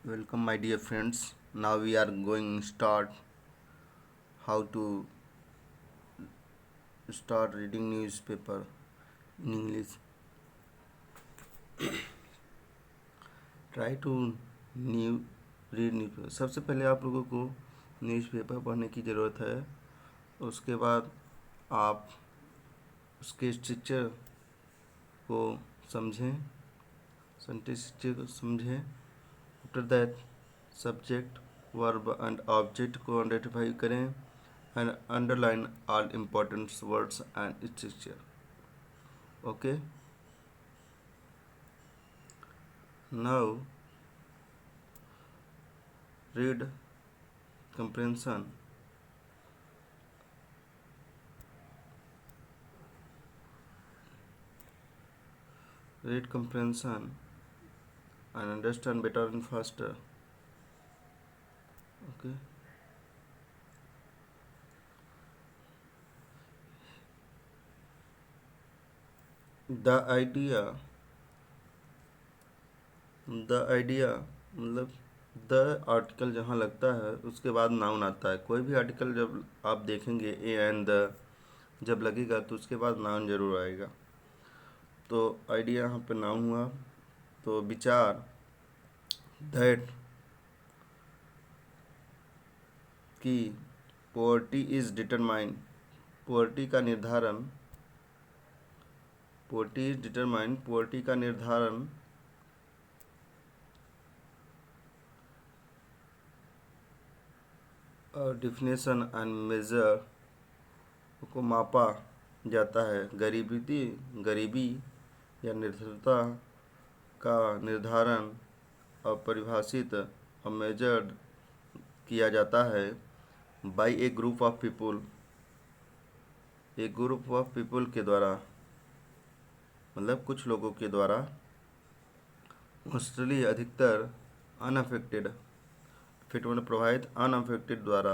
Welcome, my dear friends. Now we are going start how to start reading newspaper in English. Try to new read newspaper. सबसे पहले आप लोगों को newspaper पढ़ने की ज़रूरत है. उसके बाद आप उसके स्ट्रक्चर को समझें, सेंटेंस स्ट्रक्चर को समझें. After that subject, verb and object को आइडेंटिफाई करें and underline all important words and structure. Okay, now read comprehension. Read comprehension and understand better and faster. Okay, the idea मतलब the article जहाँ लगता है उसके बाद नाउन आता है. कोई भी आर्टिकल जब आप देखेंगे ए एंड द जब लगेगा तो उसके बाद नाउन जरूर आएगा. तो आइडिया यहाँ पे नाउन हुआ. तो विचार दैट कि पोवर्टी इज डिटरमाइंड, पोवर्टी का निर्धारण, पोवर्टी इज डिटरमाइंड, पोवर्टी का निर्धारण और डिफिनेशन एंड मेजर को मापा जाता है. गरीबी या निर्धनता का निर्धारण और परिभाषित और मेजर्ड किया जाता है by a group of people, एक ग्रुप ऑफ पीपुल के द्वारा, मतलब कुछ लोगों के द्वारा. मोस्टली अधिकतर अनअफेक्टेड, फिट मतलब प्रभावित, अनअफेक्टेड द्वारा,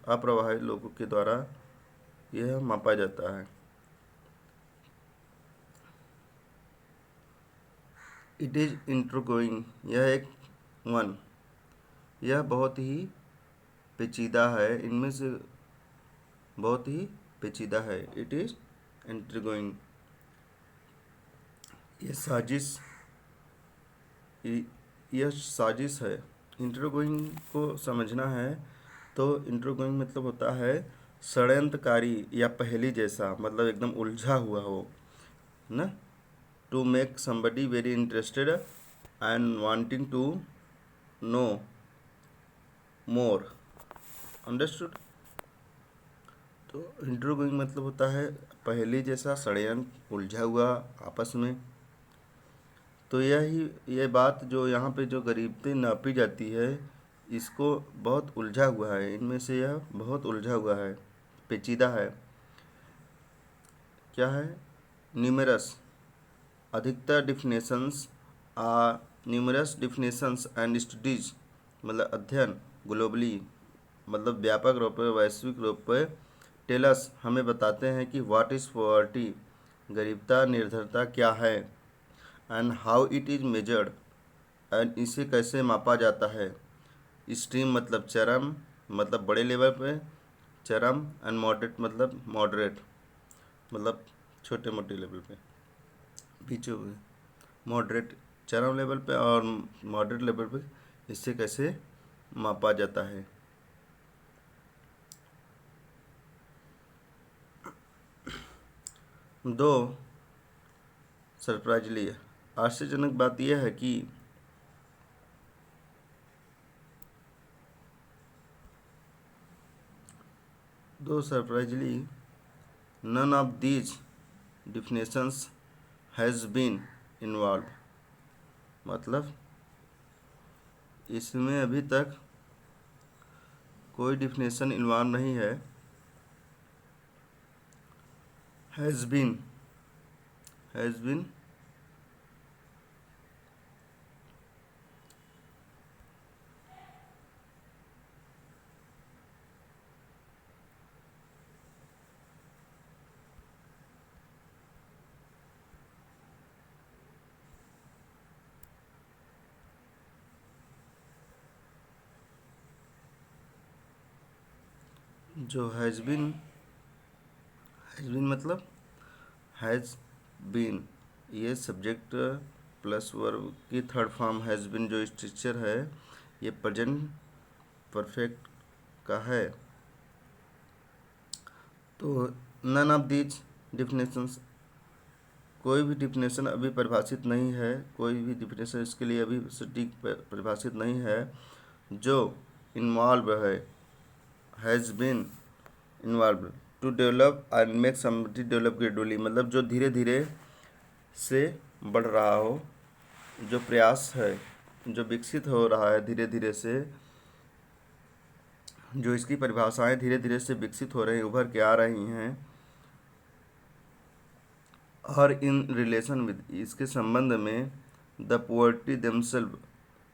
अप्रभावित लोगों के द्वारा यह मापा जाता है. इट इज इंट्रोगोइंग, यह एक वन, यह बहुत ही पेचीदा है, इनमें से बहुत ही पेचीदा है. इट इज इंट्रोगोइंग, यह साजिश, यह साजिश है. इंट्रोगोइंग को समझना है तो इंट्रोगोइंग मतलब होता है षड्यंत्रकारी या पहेली जैसा, मतलब एकदम उलझा हुआ हो ना. To make somebody very interested and wanting to know more. Understood. तो इंट्रोगोइंग मतलब होता है पहेली जैसा, षड्यंत्र, उलझा हुआ आपस में. तो यह बात जो यहाँ पे जो गरीबी नापी जाती है, इसको बहुत उलझा हुआ है, इनमें से यह बहुत उलझा हुआ है, पेचीदा है. क्या है? न्यूमेरस, अधिकतर डिफिनेशंस आ न्यूमरस डिफिनेशंस एंड स्टडीज मतलब अध्ययन, ग्लोबली मतलब व्यापक रूप में, वैश्विक रूप में, टेलस हमें बताते हैं कि व्हाट इज़ पॉवर्टी, गरीबता, निर्धनता क्या है, and how it is measured, and इसे कैसे मापा जाता है. एक्सट्रीम मतलब चरम, मतलब बड़े लेवल पे, चरम, एंड मॉडरेट मतलब मॉडरेट, मतलब छोटे मोटे लेवल पे, बीचों में. मॉडरेट चरम लेवल पे और मॉडरेट लेवल पे इससे कैसे मापा जाता है. दो सरप्राइजली, आश्चर्यजनक बात यह है कि none of these definitions has been involved, मतलब इसमें अभी तक कोई डिफिनेशन इन्वॉल्व नहीं है. हैज़ बीन जो हैज़ बीन मतलब हैज़ बीन, ये सब्जेक्ट प्लस वर्ब की थर्ड फॉर्म हैज़ बीन जो स्ट्रक्चर है ये प्रेजेंट परफेक्ट का है। तो नन ऑफ दीज डिफिनेशंस, कोई भी डिफिनेशन अभी परिभाषित नहीं है, कोई भी डिफिनेशन इसके लिए अभी सटीक परिभाषित नहीं है जो इन्वॉल्व है has been involve to develop and make somebody develop gradually, मतलब जो धीरे धीरे से बढ़ रहा हो, जो प्रयास है, जो विकसित हो रहा है धीरे धीरे से, जो इसकी परिभाषाएं धीरे धीरे से विकसित हो रही हैं, उभर के आ रही हैं, और इन रिलेशन विद, इसके संबंध में द पोवर्टी देमसेल्व,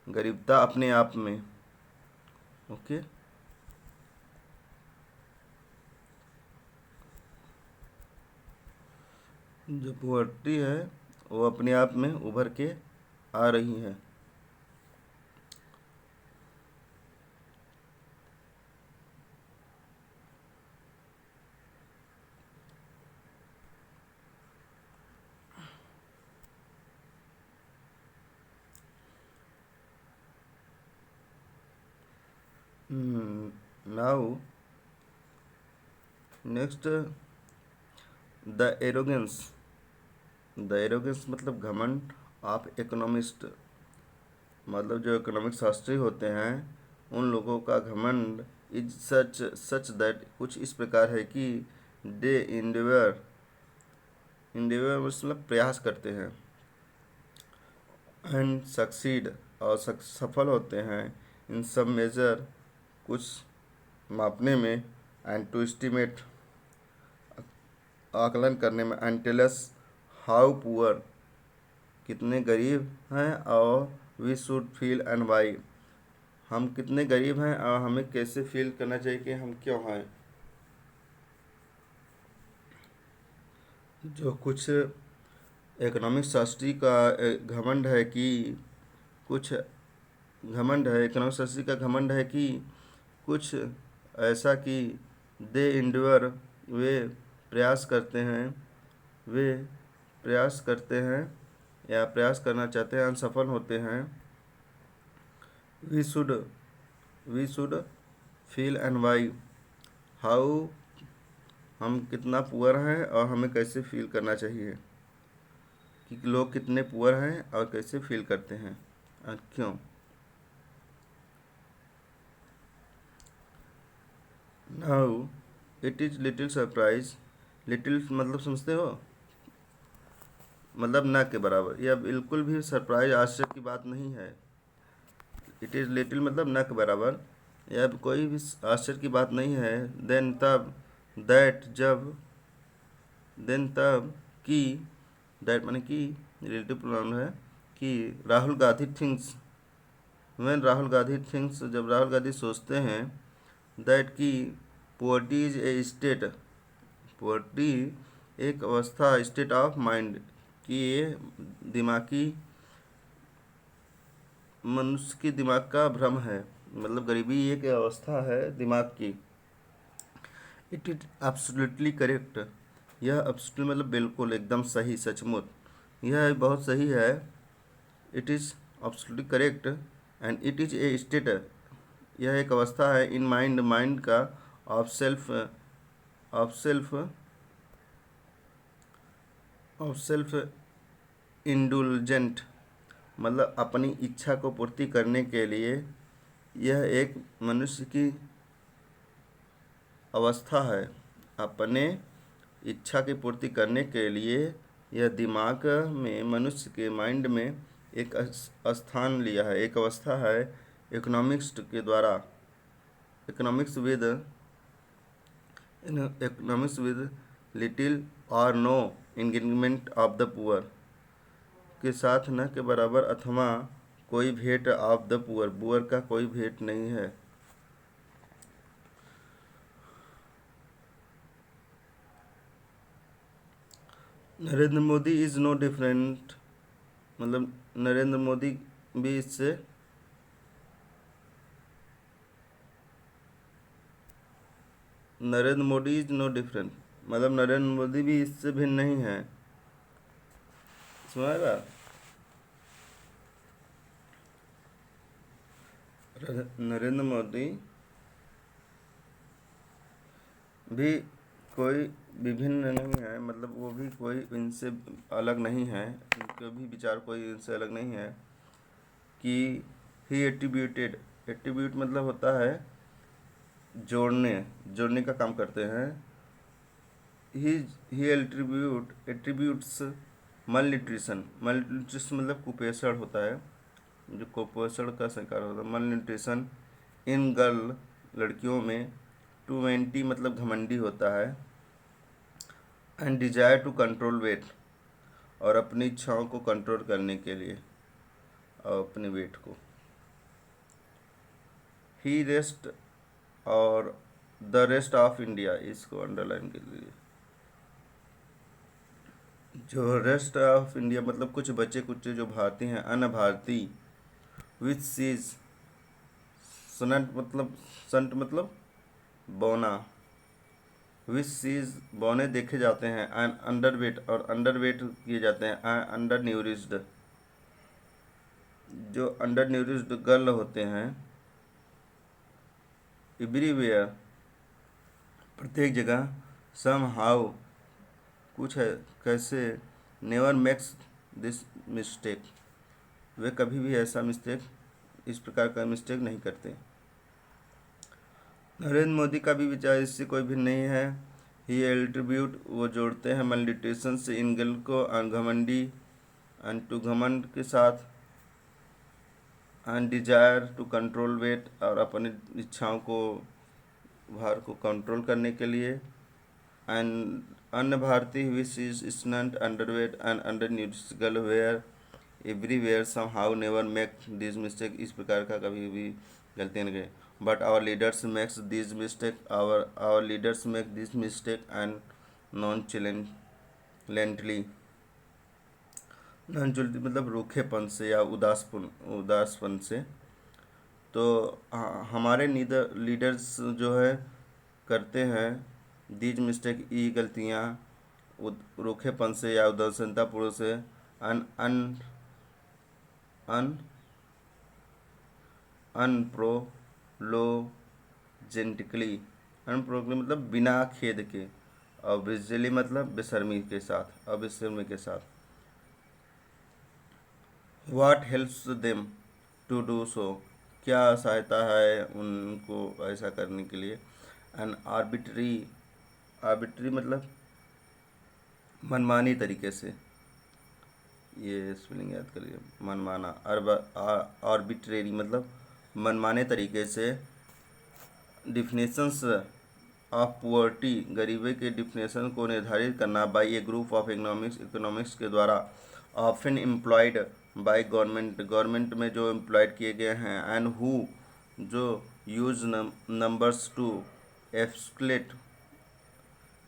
गरीबता अपने आप में। ओके, जो पोवर्टी है वो अपने आप में उभर के आ रही है। Now next, the arrogance, the arrogance मतलब घमंड ऑफ इकोनॉमिस्ट, मतलब जो इकोनॉमिक शास्त्री होते हैं उन लोगों का घमंड इज सच दैट, कुछ इस प्रकार है कि दे इंडेवर, इंडेवर मतलब प्रयास करते हैं, एंड सक्सीड और सफल होते हैं, इन सब मेजर कुछ मापने में, एंड टू एस्टिमेट आकलन करने में, and tell us how poor कितने गरीब हैं, और we should feel and why, हम कितने गरीब हैं और हमें कैसे फील करना चाहिए कि हम क्यों हैं। जो कुछ इकोनॉमिक शास्त्री का घमंड है कि कुछ घमंड है, इकोनॉमिक शास्त्री का घमंड है कि कुछ ऐसा कि दे इंडोर, वे प्रयास करते हैं, वे प्रयास करते हैं या प्रयास करना चाहते हैं, असफल होते हैं। We should feel and why, how, हम कितना पुअर हैं और हमें कैसे फील करना चाहिए कि लोग कितने पुअर हैं और कैसे फील करते हैं और क्यों। Now it is little surprise, little मतलब समझते हो, मतलब न के बराबर, यह बिल्कुल भी सरप्राइज आश्चर्य की बात नहीं है। इट इज़ लिटिल मतलब न के बराबर, यह कोई भी आश्चर्य की बात नहीं है। देन तब, दैट जब, देन तब कि, दैट माने कि रिलेटिव प्रोनाउन है, कि Rahul Gandhi thinks, when Rahul Gandhi thinks, जब राहुल गांधी सोचते हैं, दैट कि poverty is a state, poverty एक अवस्था, स्टेट ऑफ माइंड, कि ये दिमागी, मनुष्य की दिमाग का भ्रम है, मतलब गरीबी एक अवस्था है दिमाग की। इट इज एब्सोल्युटली करेक्ट, यह एब्सोल्युटली मतलब बिल्कुल एकदम सही, सचमुच, यह बहुत सही है। It is absolutely correct, and it is a state, यह एक अवस्था है, इन माइंड, माइंड का, of self, of self, of self indulgent, मतलब अपनी इच्छा को पूर्ति करने के लिए, यह एक मनुष्य की अवस्था है, अपने इच्छा की पूर्ति करने के लिए यह दिमाग में, मनुष्य के माइंड में एक स्थान लिया है, एक अवस्था है, इकोनॉमिक्स के द्वारा, economics with, economics with little और no engagement of the poor, के साथ न के बराबर अथवा कोई भेंट ऑफ द पुअर, पुअर का कोई भेंट नहीं है। Narendra Modi is no different, मतलब नरेंद्र मोदी भी इससे Narendra Modi is no different, मतलब नरेंद्र मोदी भी इससे भिन्न नहीं है। सुनाएगा? नरेंद्र मोदी भी कोई विभिन्न नहीं है, मतलब वो भी कोई इनसे अलग नहीं है, उनके भी विचार कोई इनसे अलग नहीं है। कि ही एट्रीब्यूटेड, एट्रीब्यूट मतलब होता है जोड़ने, जोड़ने का काम करते हैं। ही एट्रीब्यूट्स मल न्यूट्रिशन मतलब कुपोषण होता है, जो कुपोषण का शिकार होता है, मल न्यूट्रिशन इन गर्ल लड़कियों में, 220 मतलब घमंडी होता है, and desire to control weight और अपनी इच्छाओं को कंट्रोल करने के लिए और अपने वेट को। ही रेस्ट और द रेस्ट ऑफ इंडिया, इसको अंडरलाइन के लिए, जो रेस्ट ऑफ इंडिया मतलब कुछ बचे कुछ जो भारतीय हैं, अन्य भारतीय, विच सीज संट मतलब बौना, विच सीज बौने देखे जाते हैं, एंड अंडरवेट और अंडरवेट किए जाते हैं, एंड अंडर न्यूरिस्ड, जो अंडर न्यूरिस्ड गर्ल होते हैं, एवरीवेयर प्रत्येक जगह, सम हाउ कुछ है कैसे, नेवर मेक्स दिस मिस्टेक वे कभी भी ऐसा मिस्टेक, इस प्रकार का मिस्टेक नहीं करते। नरेंद्र मोदी का भी विचार इससे कोई भी नहीं है। ही एट्रीब्यूट वो जोड़ते हैं मल्टीटेशन से इन गर्ल को घमंडी, एंड टू घमंड के साथ, and desire to control weight और अपनी इच्छाओं को, भार को कंट्रोल करने के लिए, एंड अन्य भारतीय which is stunt underweight and under nutrition girl where everywhere somehow never make this mistake, इस प्रकार का कभी भी गलतियाँ नहीं करें। But our leaders makes this mistake, our leaders make this mistake and nonchalantly, nonchalantly मतलब रूखेपन से या उदासपन से। तो हमारे लीडर्स जो है करते हैं दीज मिस्टेक, ई गलतियाँ रूखेपन से या उदासीनतापूर्व से, अन अन अन अनप्रोलोजेंटिकली, अनप्रोलोजेंटिकली मतलब बिना खेद के, और बिजली मतलब बेशर्मी के साथ, अबेशर्मी के साथ। What helps them to do so, क्या सहायता है उनको ऐसा करने के लिए। एन आर्बिट्री, आर्बिट्री मतलब मनमानी तरीके से, ये स्पेलिंग याद करिए, मनमाना, आर्बिट्रेरी मतलब मनमाने तरीके से। डिफिनेशंस ऑफ पुअर्टी, गरीबी के डिफिनेशन को निर्धारित करना by A group of economics के द्वारा, often employed by government, government में जो एम्प्लॉयड किए गए हैं, एंड हु जो यूज नंबर्स टू एस्केलेट,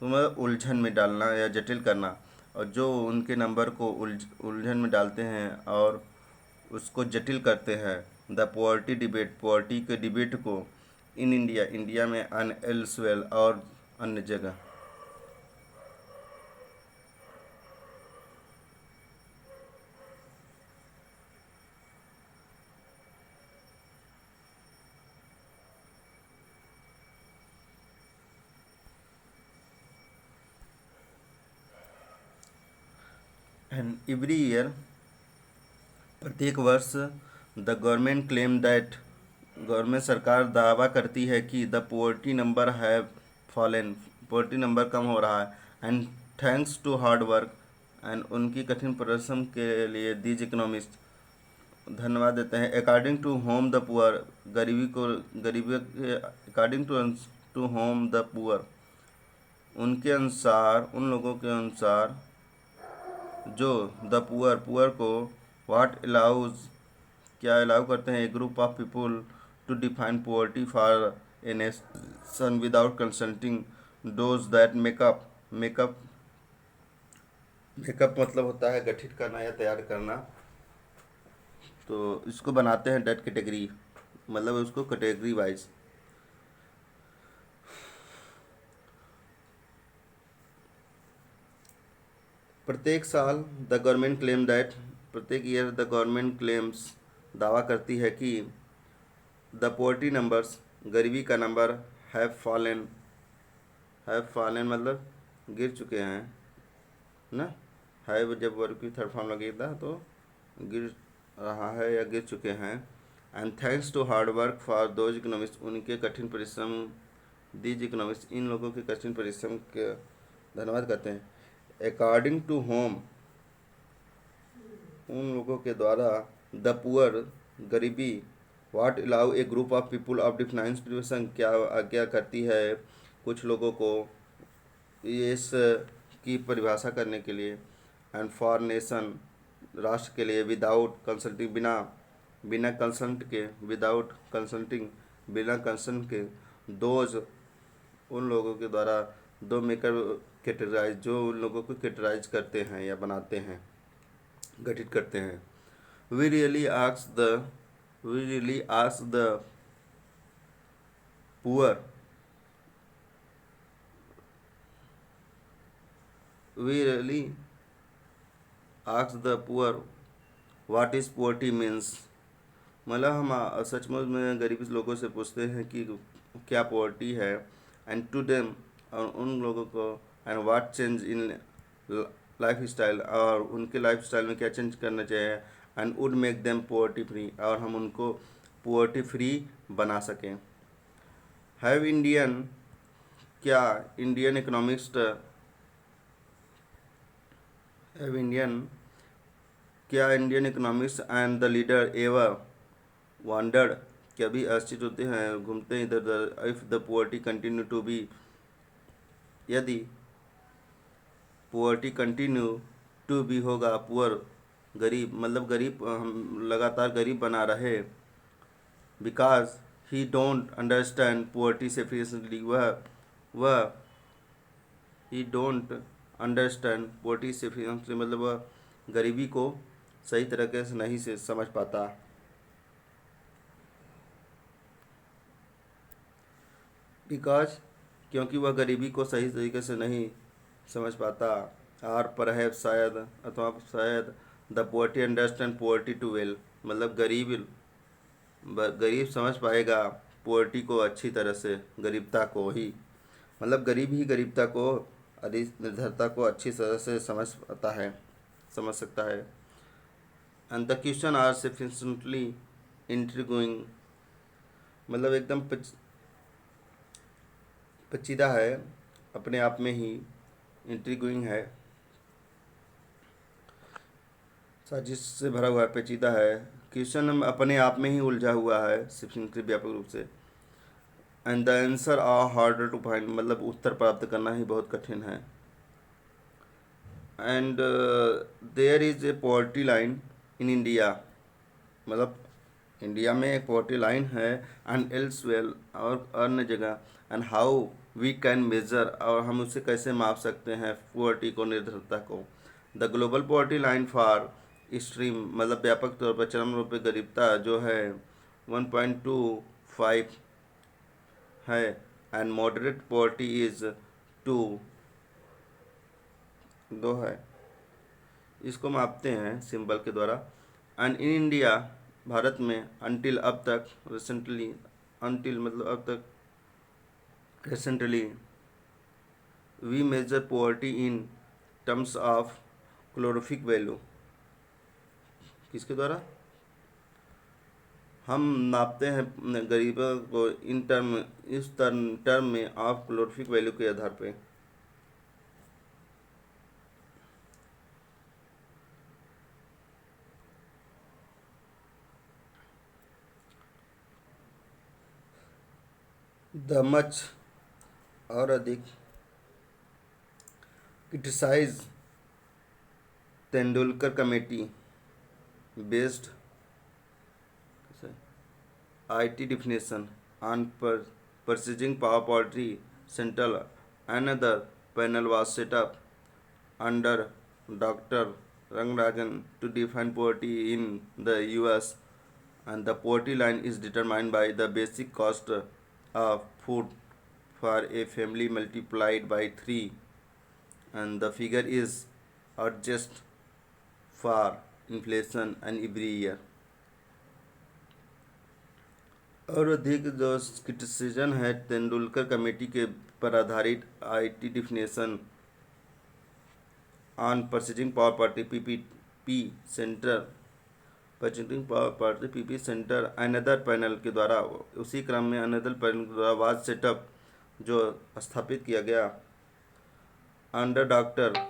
मतलब उलझन में डालना या जटिल करना, और जो उनके नंबर को उलझन में डालते हैं और उसको जटिल करते हैं। द पोवर्टी डिबेट, पोवर्टी के डिबेट को, इन इंडिया, इंडिया में, अन एल्सवेल और अन्य जगह। एंड एवरी ईयर प्रत्येक वर्ष, the government claim that, government सरकार दावा करती है कि द पोवर्टी नंबर है फॉलन, पोवर्टी नंबर कम हो रहा है, and thanks to hard work, and उनकी कठिन परिश्रम के लिए दीज इकोनॉमिस्ट धन्यवाद देते हैं। According to whom the poor, गरीबी के according to whom the poor, उनके अनुसार, उन लोगों के अनुसार जो द पुअर, पुअर को व्हाट अलाउज, क्या अलाउ करते हैं, a group of people to define poverty for a nation without consulting those that make up, make up मतलब होता है गठित करना या तैयार करना। तो इसको बनाते हैं डेट कैटेगरी, मतलब उसको कैटेगरी वाइज। प्रत्येक साल द गवर्नमेंट क्लेम दैट, प्रत्येक ईयर द गवर्नमेंट क्लेम्स, दावा करती है कि द पोवर्टी नंबर्स, गरीबी का नंबर, हैव फॉलन मतलब गिर चुके हैं ना। हैव जब वर्ब की थर्ड फॉर्म लगेगा तो गिर रहा है या गिर चुके हैं। And thanks to hard work for those economics, उनके कठिन परिश्रम, दीज इकोनॉमिक्स, इन लोगों के कठिन परिश्रम के धन्यवाद करते हैं। अकॉर्डिंग टू होम, उन लोगों के द्वारा, द पुअर, गरीबी, what allow a group of people of defines situation, क्या आज्ञा करती है कुछ लोगों को इस की परिभाषा करने के लिए। एंड फॉर नेशन, राष्ट्र के लिए, विदाउट कंसल्टिंग, बिना कंसल्ट के, विदाउट कंसल्टिंग, बिना कंसल्ट के, दोज, उन लोगों के द्वारा, दो मेकर कैटेगराइज, जो उन लोगों को कैटेगराइज करते हैं या बनाते हैं, गठित करते हैं। We really ask the poor, we really ask the poor what is poverty means, मतलब हम सचमुच में गरीब लोगों से पूछते हैं कि क्या पॉवर्टी है। एंड टू देम, और उन लोगों को, and what change in life style, और उनके लाइफ स्टाइल में क्या चेंज करना चाहिए। And would make them poverty free, और हम उनको पॉवर्टी फ्री बना सकें। हैव इंडियन, क्या इंडियन इकोनॉमिस्ट, हैव इंडियन, क्या Indian economics and the leader ever wondered, कभी आश्चर्य होते हैं, घूमते हैं इधर उधर। If the poverty continue to be, यदि पुअर्टी कंटिन्यू टू बी होगा, पुअर गरीब, मतलब गरीब, हम लगातार गरीब बना रहे। Because he don't understand poverty sufficiently, वह he don't understand poverty sufficiently, मतलब वह गरीबी को सही तरीके से नहीं से समझ पाता। बिकॉज, क्योंकि वह गरीबी को सही तरीके से नहीं समझ पाता। और परहैप, शायद, अथवा शायद, the poverty understand poverty too well, मतलब गरीब समझ पाएगा पोवर्टी को अच्छी तरह से, गरीबता को ही, मतलब गरीब ही गरीबता को, अधिक निर्धरता को अच्छी तरह से समझ सकता है। And the question are sufficiently intriguing, मतलब एकदम पेचीदा है, अपने आप में ही इंट्रिगुइंग है, साजिश से भरा हुआ है, पेचीदा है। क्वेश्चन अपने आप में ही उलझा हुआ है, सफिशिएंटली व्यापक रूप से। And the answer are harder to find, मतलब उत्तर प्राप्त करना ही बहुत कठिन है। And there is a poverty line in India, मतलब इंडिया में एक पॉवर्टी लाइन है। एंड एल्सवेयर, और अन्य जगह। And how we can measure, और हम उसे कैसे माप सकते हैं पॉवर्टी को, निर्धरता को। The global poverty line for extreme, मतलब व्यापक तौर पर चरम रूप में गरीबता जो है 1.25 है। एंड मॉडरेट पॉवर्टी इज 2 है, इसको मापते हैं सिंबल के द्वारा। एंड इन इंडिया, भारत में, अनटिल, अब तक, रिसेंटली, अनटिल मतलब अब तक, recently, we measure poverty in terms of calorific value, किसके द्वारा हम नापते हैं गरीबों को, इस टर्म में ऑफ क्लोरोफिक वैल्यू के आधार पे। द मच, और अधिक, criticize Tendulkar committee based IT definition on purchasing power poverty central. Another panel was set up under Dr. Rangarajan to define poverty in the US, and the poverty line is determined by the basic cost of food for a family multiplied by 3, and the figure is adjust for inflation and every year। और अधिक जो क्रिटिसिजन है Tendulkar committee के पर आधारित IT definition on purchasing power party PPP centre purchasing power party PP centre another panel के द्वारा, उसी क्रम में अनदर पैनल के द्वारा वाज सेटअप जो स्थापित किया गया अंडर डॉक्टर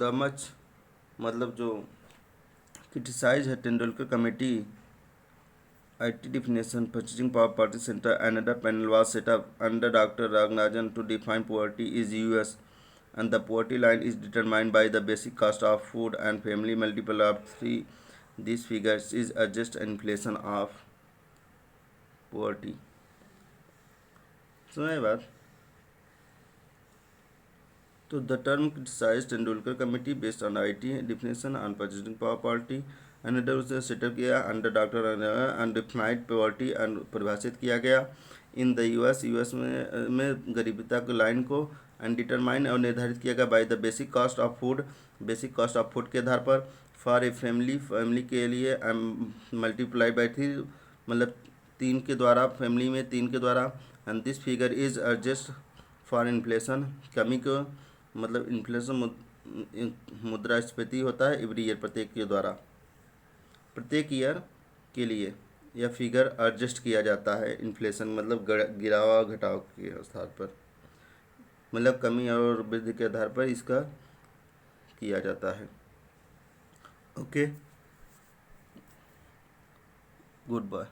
दमच मतलब जो क्रिटिसाइज है Tendulkar committee IT definition purchasing power party center another panel was set up under Dr. Raghunajan to define poverty is US, and the poverty line is determined by the basic cost of food and family multiple of 3. These figures is adjust inflation of poverty। सुना है बात? तो the term criticize Tendulkar committee based on IT definition on purchasing power party under उसे setup किया under doctor undefined poverty परिभाषित किया गया in the US में गरीबता की लाइन को अनडिटरमाइन और निर्धारित किया गया by the basic cost of food के आधार पर फॉर ए फैमिली के लिए मल्टीप्लाई बाय 3 मतलब 3 के द्वारा, फैमिली में 3 के द्वारा, and this figure is adjust for inflation कमी को मतलब इन्फ्लेशन मुद्रास्फीति होता है एवरी ईयर प्रत्येक ईयर के लिए यह फिगर एडजस्ट किया जाता है इन्फ्लेशन मतलब गिराव घटाव के आधार पर, मतलब कमी और वृद्धि के आधार पर इसका किया जाता है। Okay, good bye.